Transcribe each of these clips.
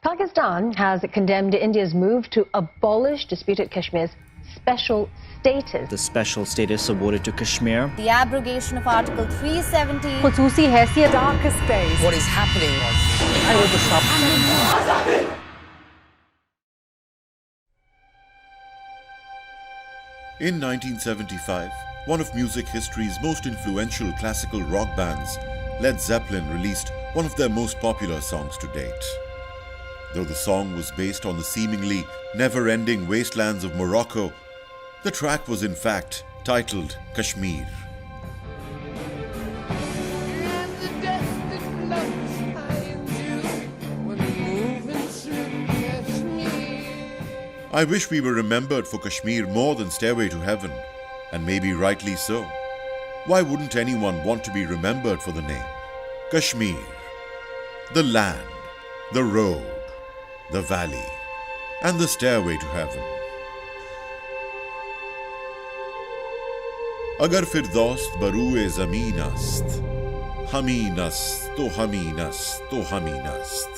Pakistan has condemned India's move to abolish disputed Kashmir's special status. The special status awarded to Kashmir. The abrogation of Article 370. Khususi haisiyat. Darkest days. What is happening? I will be stopped. In 1975, one of music history's most influential classical rock bands, Led Zeppelin, released one of their most popular songs to date. Though the song was based on the seemingly never-ending wastelands of Morocco, the track was in fact titled Kashmir. I wish we were remembered for Kashmir more than Stairway to Heaven, and maybe rightly so. Why wouldn't anyone want to be remembered for the name? Kashmir, the land, the road, the valley, and the stairway to heaven. Agar firdost baruye zameen ast, hameen ast, to hameen ast, to hameen ast.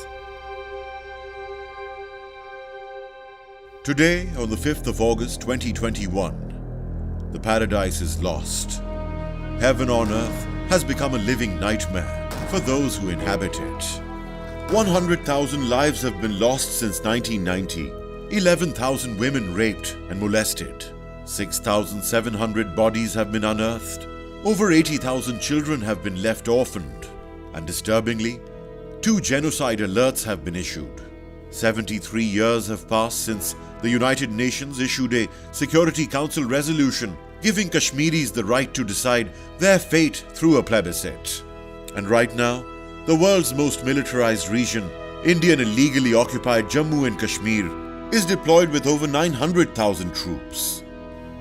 Today, on the 5th of August 2021, the paradise is lost. Heaven on earth has become a living nightmare for those who inhabit it. 100,000 lives have been lost since 1990, 11,000 women raped and molested, 6,700 bodies have been unearthed, over 80,000 children have been left orphaned, and disturbingly, 2 genocide alerts have been issued. 73 years have passed since the United Nations issued a Security Council resolution giving Kashmiris the right to decide their fate through a plebiscite. And right now, the world's most militarized region, Indian illegally occupied Jammu and Kashmir, is deployed with over 900,000 troops.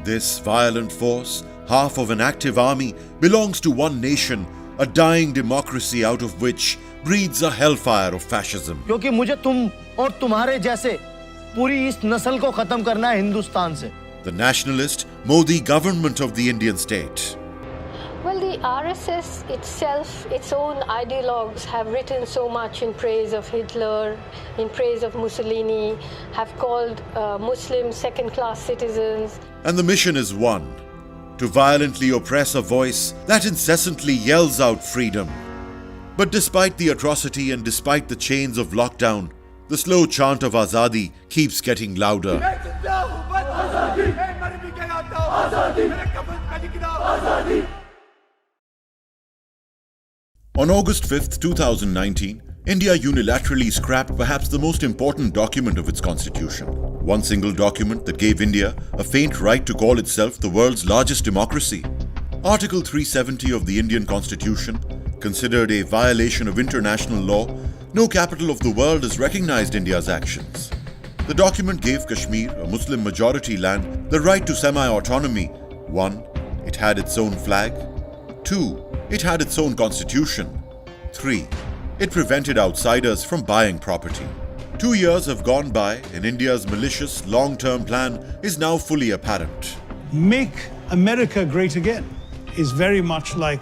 This violent force, half of an active army, belongs to one nation, a dying democracy out of which breeds a hellfire of fascism. क्योंकि मुझे तुम और तुम्हारे जैसे पूरी इस नस्ल को खत्म करना है हिंदुस्तान से. The nationalist Modi government of the Indian state. Well, the RSS itself, its own ideologues have written so much in praise of Hitler, in praise of Mussolini, have called Muslims second-class citizens. And the mission is one: to violently oppress a voice that incessantly yells out freedom. But despite the atrocity and despite the chains of lockdown, the slow chant of Azadi keeps getting louder. On August 5th, 2019, India unilaterally scrapped perhaps the most important document of its constitution. One single document that gave India a faint right to call itself the world's largest democracy. Article 370 of the Indian Constitution, considered a violation of international law, no capital of the world has recognized India's actions. The document gave Kashmir, a Muslim majority land, the right to semi-autonomy. 1. It had its own flag. 2. It had its own constitution. 3. It prevented outsiders from buying property. 2 years have gone by and India's malicious long-term plan is now fully apparent. Make America great again is very much like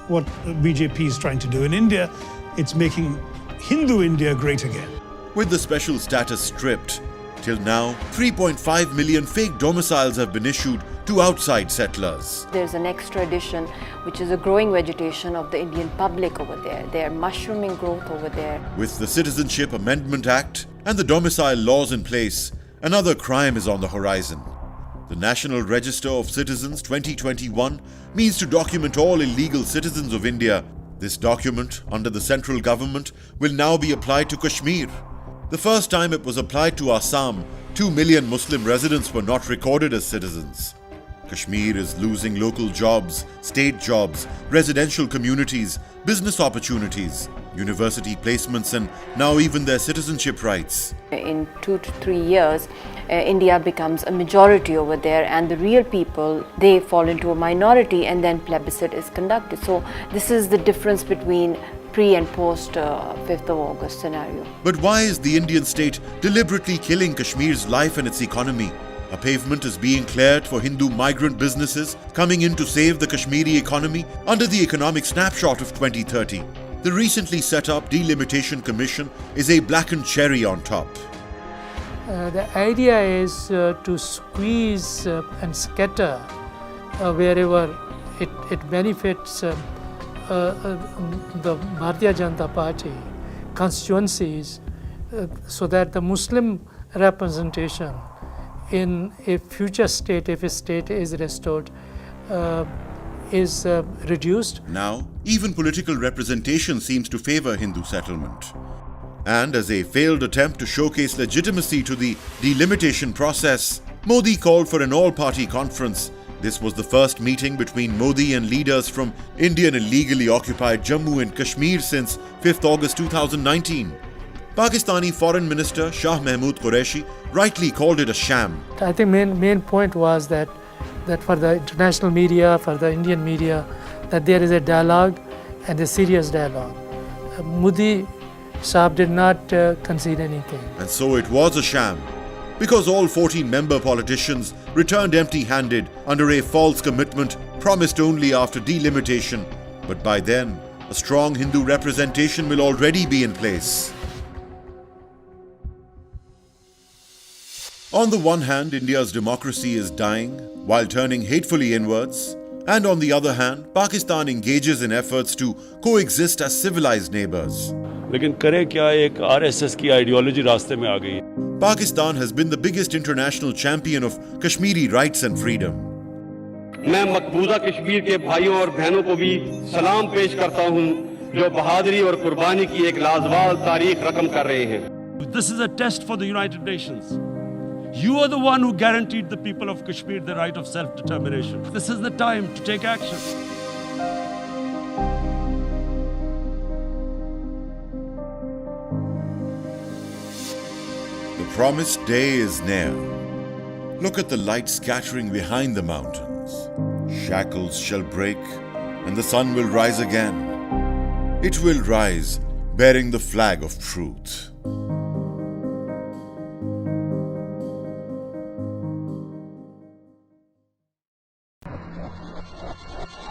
what BJP is trying to do. In India, it's making Hindu India great again. With the special status stripped, till now, 3.5 million fake domiciles have been issued to outside settlers. There's an extra addition, which is a growing vegetation of the Indian public over there. They're mushrooming growth over there. With the Citizenship Amendment Act and the domicile laws in place, another crime is on the horizon. The National Register of Citizens 2021 means to document all illegal citizens of India. This document, under the central government, will now be applied to Kashmir. The first time it was applied to Assam, 2 million Muslim residents were not recorded as citizens. Kashmir is losing local jobs, state jobs, residential communities, business opportunities, university placements, and now even their citizenship rights. In 2 to 3 years, India becomes a majority over there, and the real people, they fall into a minority, and then plebiscite is conducted. So this is the difference between pre and post 5th of August scenario. But why is the Indian state deliberately killing Kashmir's life and its economy? A pavement is being cleared for Hindu migrant businesses coming in to save the Kashmiri economy under the economic snapshot of 2030. The recently set up Delimitation Commission is a blackened cherry on top. The idea is to squeeze and scatter wherever it benefits the Bharatiya Janata Party constituencies, so that the Muslim representation in a future state, if a state is restored, is reduced. Now, even political representation seems to favor Hindu settlement. And as a failed attempt to showcase legitimacy to the delimitation process, Modi called for an all-party conference. This was the first meeting between Modi and leaders from Indian illegally occupied Jammu and Kashmir since 5th August 2019. Pakistani Foreign Minister Shah Mahmood Qureshi rightly called it a sham. I think main point was that for the international media, for the Indian media, that there is a dialogue and a serious dialogue. Modi Saab did not concede anything. And so it was a sham, because all 14 member politicians returned empty-handed under a false commitment promised only after delimitation. But by then, a strong Hindu representation will already be in place. On the one hand, India's democracy is dying while turning hatefully inwards, and on the other hand, Pakistan engages in efforts to coexist as civilized neighbors. लेकिन करे क्या, एक RSS की ideology रास्ते में आ गई. Pakistan has been the biggest international champion of Kashmiri rights and freedom. मैं मकबूजा कश्मीर के भाइयों और बहनों को भी सलाम पेश करता हूं, जो बहादुरी और कुर्बानी की एक लाजवाब तारीख रकम कर रहे हैं. This is a test for the United Nations. You are the one who guaranteed the people of Kashmir the right of self-determination. This is the time to take action. The promised day is near. Look at the light scattering behind the mountains. Shackles shall break and the sun will rise again. It will rise bearing the flag of truth.